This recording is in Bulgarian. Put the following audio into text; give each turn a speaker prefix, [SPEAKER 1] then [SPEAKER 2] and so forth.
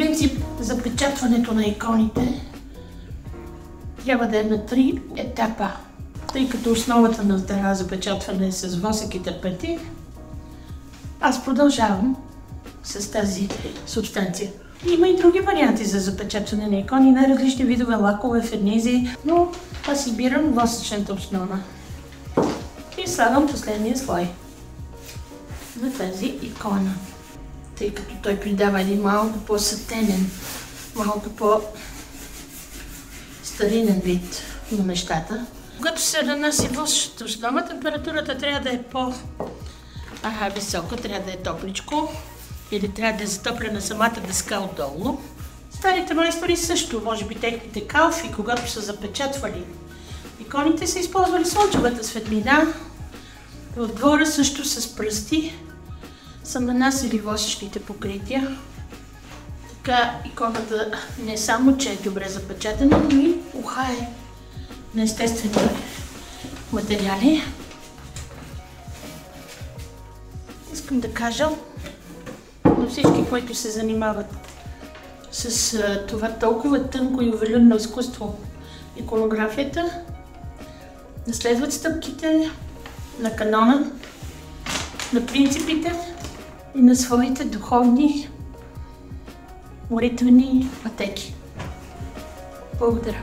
[SPEAKER 1] принцип, запечатването на иконите трябва да е на 3 етапа. Тъй като основата на това запечатване е с восък и терпентин, аз продължавам с тази субстанция. Има и други варианти за запечатване на икони, най-различни видове лакове, фернизи, но аз избирам восъчната основа. И слагам последния слой на тази икона, тъй като той придава един малко по-сатенен, малко по-старинен вид на нещата. Когато се нанася восъчната основа, температурата трябва да е по-висока, трябва да е топличко, или трябва да е затоплена самата дъска отдолу. Старите майстори също, може би техните калфи, когато са запечатвали иконите, са използвали слънчевата светлина. Отгоре също с пръсти са нанасили восъчните покрития. Така иконата не само, че е добре запечатана, но и ухае на естествени материали. Искам да кажа на всички, които се занимават с това толкова тънко и ювелирно изкуство, иконографията, да следват стъпките на канона, на принципите и на своите духовни молитвени пътеки. Благодаря.